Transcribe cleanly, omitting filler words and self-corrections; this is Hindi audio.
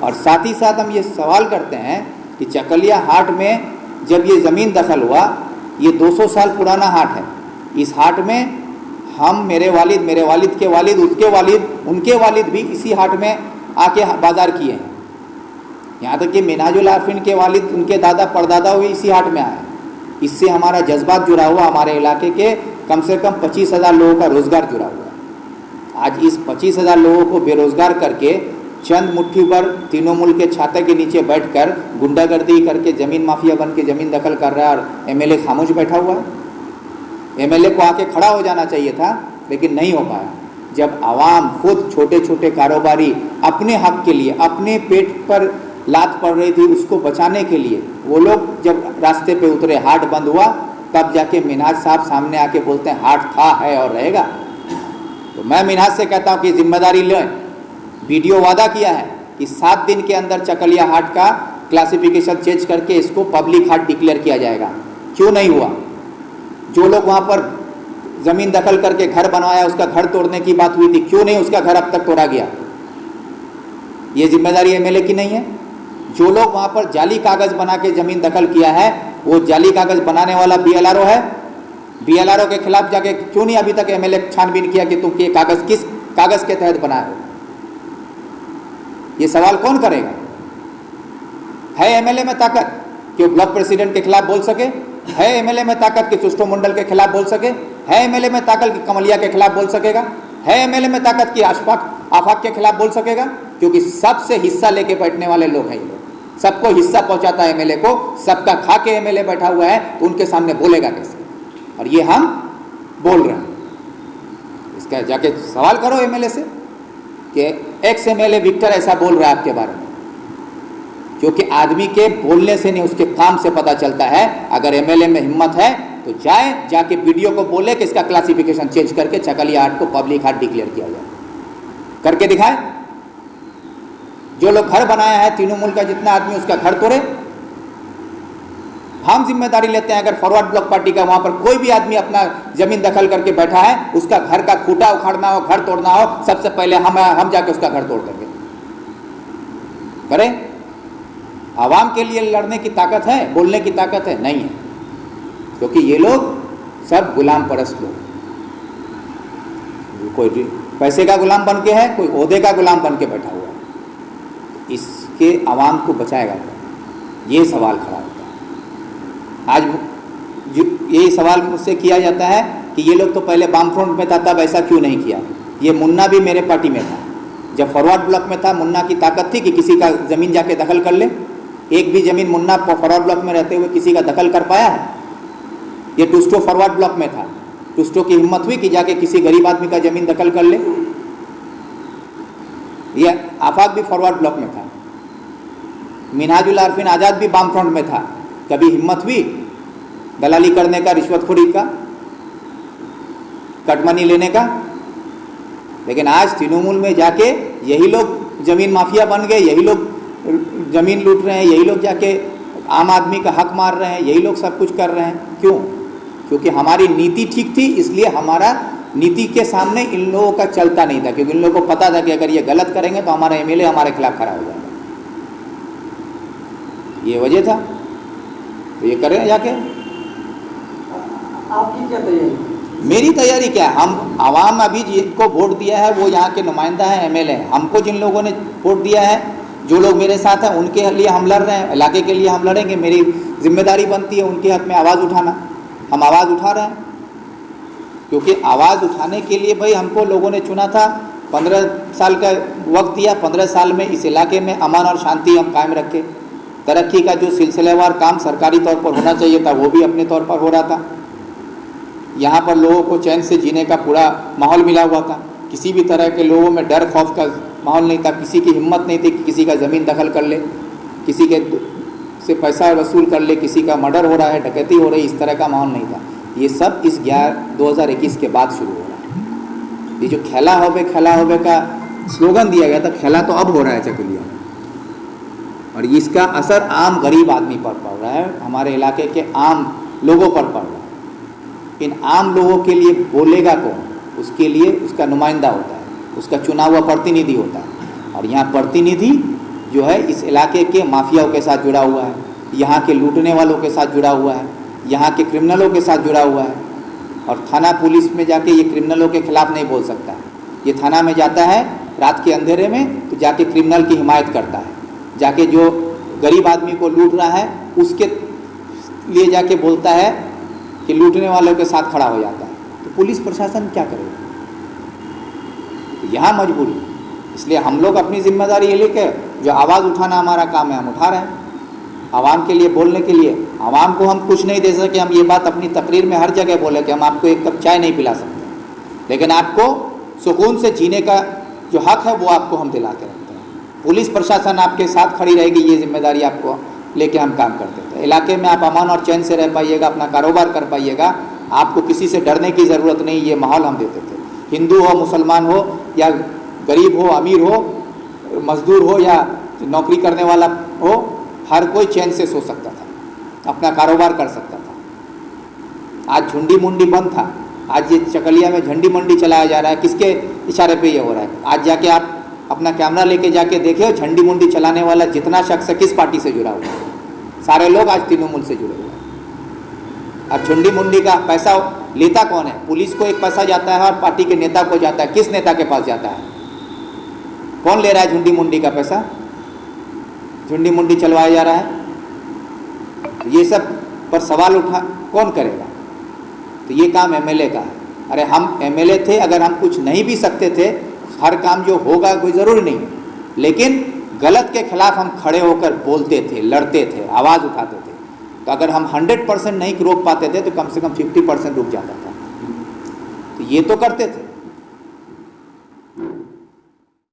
और साथ ही साथ हम ये सवाल करते हैं कि चकलिया हाट में जब ये ज़मीन दखल हुआ, ये 200 साल पुराना हाट है। इस हाट में हम, मेरे वालिद के वालिद, उसके वालिद, उनके वालिद भी इसी हाट में आके बाज़ार किए हैं। यहाँ तक कि मिन्हाजुल आरिफीन के वालिद, उनके दादा परदादा भी इसी हाट में आए। इससे हमारा जज्बात जुड़ा हुआ, हमारे इलाके के कम से कम 25,000 लोगों का रोज़गार जुड़ा हुआ है। आज इस 25,000 लोगों को बेरोज़गार करके चंद मुट्ठी पर तीनों मुल्क के छाते के नीचे बैठकर गुंडागर्दी करके ज़मीन माफिया बन के ज़मीन दखल कर रहा है और एमएलए खामोश बैठा हुआ है। एमएलए को आके खड़ा हो जाना चाहिए था, लेकिन नहीं हो पाया। जब आवाम खुद छोटे छोटे कारोबारी अपने हक के लिए, अपने पेट पर लात पड़ रही थी, उसको बचाने के लिए वो लोग जब रास्ते पे उतरे, हाट बंद हुआ, तब जाके मिन्हाज साहब सामने आके बोलते हैं हाट था, है और रहेगा। तो मैं मिन्हाज से कहता हूँ कि जिम्मेदारी लें। वीडियो वादा किया है कि 7 दिन के अंदर चकलिया हाट का क्लासिफिकेशन चेंज करके इसको पब्लिक हाट डिक्लेयर किया जाएगा। क्यों नहीं हुआ? जो लोग वहाँ पर ज़मीन दखल करके घर बनवाया, उसका घर तोड़ने की बात हुई थी, क्यों नहीं उसका घर अब तक तोड़ा गया? ये जिम्मेदारी एमएलए की नहीं है? जो लोग वहाँ पर जाली कागज़ बना के ज़मीन दखल किया है, वो जाली कागज़ बनाने वाला बीएलआरओ है। बीएलआरओ के खिलाफ जाके क्यों नहीं अभी तक एमएलए छानबीन किया कि तुम ये कागज़ किस कागज़ के तहत बनाए हो? ये सवाल कौन करेगा? है एमएलए में ताकत कि वो ब्लॉक प्रेसिडेंट के खिलाफ बोल सके? है एमएलए में ताकत कि चुस्टो मंडल के खिलाफ बोल सके? है एमएलए में ताकत कि कमलिया के खिलाफ बोल सकेगा? है एमएलए में ताकत कि आफाक के खिलाफ बोल सकेगा? क्योंकि सबसे हिस्सा लेके बैठने वाले लोग हैं ये लोग। सबको हिस्सा पहुंचाता है एमएलए को, सबका खा के एमएलए बैठा हुआ है, तो उनके सामने बोलेगा कैसे? और ये हम बोल रहे हैं। इसका जाके सवाल करो एमएलए से कि एक्स एमएलए विक्टर ऐसा बोल रहा है आपके बारे में। क्योंकि आदमी के बोलने से नहीं, उसके काम से पता चलता है। अगर एमएलए में हिम्मत है तो जाके वीडियो को बोले कि इसका क्लासिफिकेशन चेंज करके चकलिया हाट को पब्लिक हाट डिक्लेयर किया जाए, करके दिखाए। जो लोग घर बनाया है, तीनों मुल्क का जितना आदमी, उसका घर तोड़े। हम जिम्मेदारी लेते हैं। अगर फॉरवर्ड ब्लॉक पार्टी का वहां पर कोई भी आदमी अपना जमीन दखल करके बैठा है, उसका घर का खूंटा उखाड़ना हो, घर तोड़ना हो, सबसे पहले हम जाके उसका घर तोड़ देंगे। करें? आवाम के लिए लड़ने की ताकत है, बोलने की ताकत है? नहीं है। क्योंकि ये लोग सब गुलाम परस्त लोग, कोई पैसे का गुलाम बन के है, कोई ओहदे का गुलाम बन के बैठा हुआ है। इसके आवाम को बचाएगा कौन? ये सवाल खड़ा होता है। आज यही सवाल मुझसे किया जाता है कि ये लोग तो पहले वाम फ्रंट में था, तब ऐसा क्यों नहीं किया? ये मुन्ना भी मेरे पार्टी में था। जब फॉरवर्ड ब्लॉक में था, मुन्ना की ताकत थी कि किसी का ज़मीन जाके दखल कर ले? एक भी ज़मीन मुन्ना फॉरवर्ड ब्लॉक में रहते हुए किसी का दखल कर पाया है? ये टुस्टो फॉरवर्ड ब्लॉक में था, टुस्टो की हिम्मत हुई कि जाके किसी गरीब आदमी का ज़मीन दखल कर ले? ये आफाक भी फॉरवर्ड ब्लॉक में था, मिन्हाजुल आरिफीन आज़ाद भी वाम फ्रंट में था। कभी हिम्मत हुई दलाली करने का, रिश्वतखोरी का, कटमनी लेने का? लेकिन आज तृणमूल में जाके यही लोग ज़मीन माफिया बन गए, यही लोग ज़मीन लूट रहे हैं, यही लोग जाके आम आदमी का हक मार रहे हैं, यही लोग सब कुछ कर रहे हैं। क्यों? क्योंकि हमारी नीति ठीक थी, इसलिए हमारा नीति के सामने इन लोगों का चलता नहीं था। क्योंकि इन लोगों को पता था कि अगर ये गलत करेंगे तो हमारा एमएलए हमारे खिलाफ खड़ा हो जाएगा। ये वजह था, तो ये करें जाके। आपकी क्या तैयारी? मेरी तैयारी क्या है? हम आवाम अभी जिनको वोट दिया है वो यहाँ के नुमाइंदा हैं, एमएलए हैं। हमको जिन लोगों ने वोट दिया है, जो लोग मेरे साथ हैं, उनके लिए हम लड़ रहे हैं, इलाके के लिए हम लड़ेंगे। मेरी जिम्मेदारी बनती है उनके हक में आवाज़ उठाना। हम आवाज़ उठा रहे हैं, क्योंकि आवाज़ उठाने के लिए भाई हमको लोगों ने चुना था। 15 साल का वक्त दिया, 15 साल में इस इलाके में अमन और शांति हम कायम रखे। तरक्की का जो सिलसिलेवार काम सरकारी तौर पर होना चाहिए था, वो भी अपने तौर पर हो रहा था। यहाँ पर लोगों को चैन से जीने का पूरा माहौल मिला हुआ था। किसी भी तरह के लोगों में डर खौफ का माहौल नहीं था। किसी की हिम्मत नहीं थी कि किसी का ज़मीन दखल कर ले, किसी के से पैसा वसूल कर ले, किसी का मर्डर हो रहा है, डकैती हो रही, इस तरह का माहौल नहीं था। ये सब इस 2021 के बाद शुरू हो रहा है। ये जो खेला होवे का स्लोगन दिया गया था, खेला तो अब हो रहा है चकलिया में, और इसका असर आम गरीब आदमी पर पड़ रहा है, हमारे इलाके के आम लोगों पर पड़ रहा है। इन आम लोगों के लिए बोलेगा कौन? उसके लिए उसका नुमाइंदा होता है, उसका चुना हुआ प्रतिनिधि होता है। और यहाँ प्रतिनिधि जो है इस इलाके के माफियाओं के साथ जुड़ा हुआ है, यहाँ के लूटने वालों के साथ जुड़ा हुआ है, यहाँ के क्रिमिनलों के साथ जुड़ा हुआ है। और थाना पुलिस में जाके ये क्रिमिनलों के खिलाफ नहीं बोल सकता है। ये थाना में जाता है रात के अंधेरे में तो जाके क्रिमिनल की हिमायत करता है, जाके जो गरीब आदमी को लूट रहा है उसके लिए जाके बोलता है कि लूटने वालों के साथ खड़ा हो जाता है। तो पुलिस प्रशासन क्या करेगा? तो यहाँ मजबूरी, इसलिए हम लोग अपनी जिम्मेदारी ये लेके जो आवाज़ उठाना हमारा काम है हम उठा रहे हैं, आवाम के लिए बोलने के लिए। आवाम को हम कुछ नहीं दे सके, हम ये बात अपनी तकरीर में हर जगह बोले कि हम आपको एक कप चाय नहीं पिला सकते, लेकिन आपको सुकून से जीने का जो हक है वो आपको हम दिला के रखते हैं। पुलिस प्रशासन आपके साथ खड़ी रहेगी, ये जिम्मेदारी आपको लेके हम काम करते थे। इलाके में आप अमान और चैन से रह पाइएगा, अपना कारोबार कर पाइएगा, आपको किसी से डरने की ज़रूरत नहीं, ये माहौल हम देते थे। हिंदू हो, मुसलमान हो, या गरीब हो, अमीर हो, मजदूर हो या नौकरी करने वाला हो, हर कोई चैन से सो सकता था, अपना कारोबार कर सकता था। आज झुंडी मुंडी बंद था, आज ये चकलिया में झंडी मंडी चलाया जा रहा है, किसके इशारे पे ये हो रहा है? आज जाके आप अपना कैमरा लेके जाके देखिए, झंडी मुंडी चलाने वाला जितना शख्स है किस पार्टी से जुड़ा हुआ है? सारे लोग आज तृणमूल से जुड़े हुए हैं। अब झंडी मुंडी का पैसा लेता कौन है? पुलिस को एक पैसा जाता है और पार्टी के नेता को जाता है। किस नेता के पास जाता है? कौन ले रहा है झुंडी मुंडी का पैसा? झुंडी मुंडी चलवाया जा रहा है। ये सब पर सवाल उठा कौन करेगा? तो ये काम एमएलए का है। अरे हम एमएलए थे, अगर हम कुछ नहीं भी सकते थे, हर काम जो होगा कोई ज़रूरी नहीं है, लेकिन गलत के खिलाफ हम खड़े होकर बोलते थे, लड़ते थे, आवाज़ उठाते थे। तो अगर हम 100% नहीं रोक पाते थे तो कम से कम 50% रुक जाता था। तो ये तो करते थे।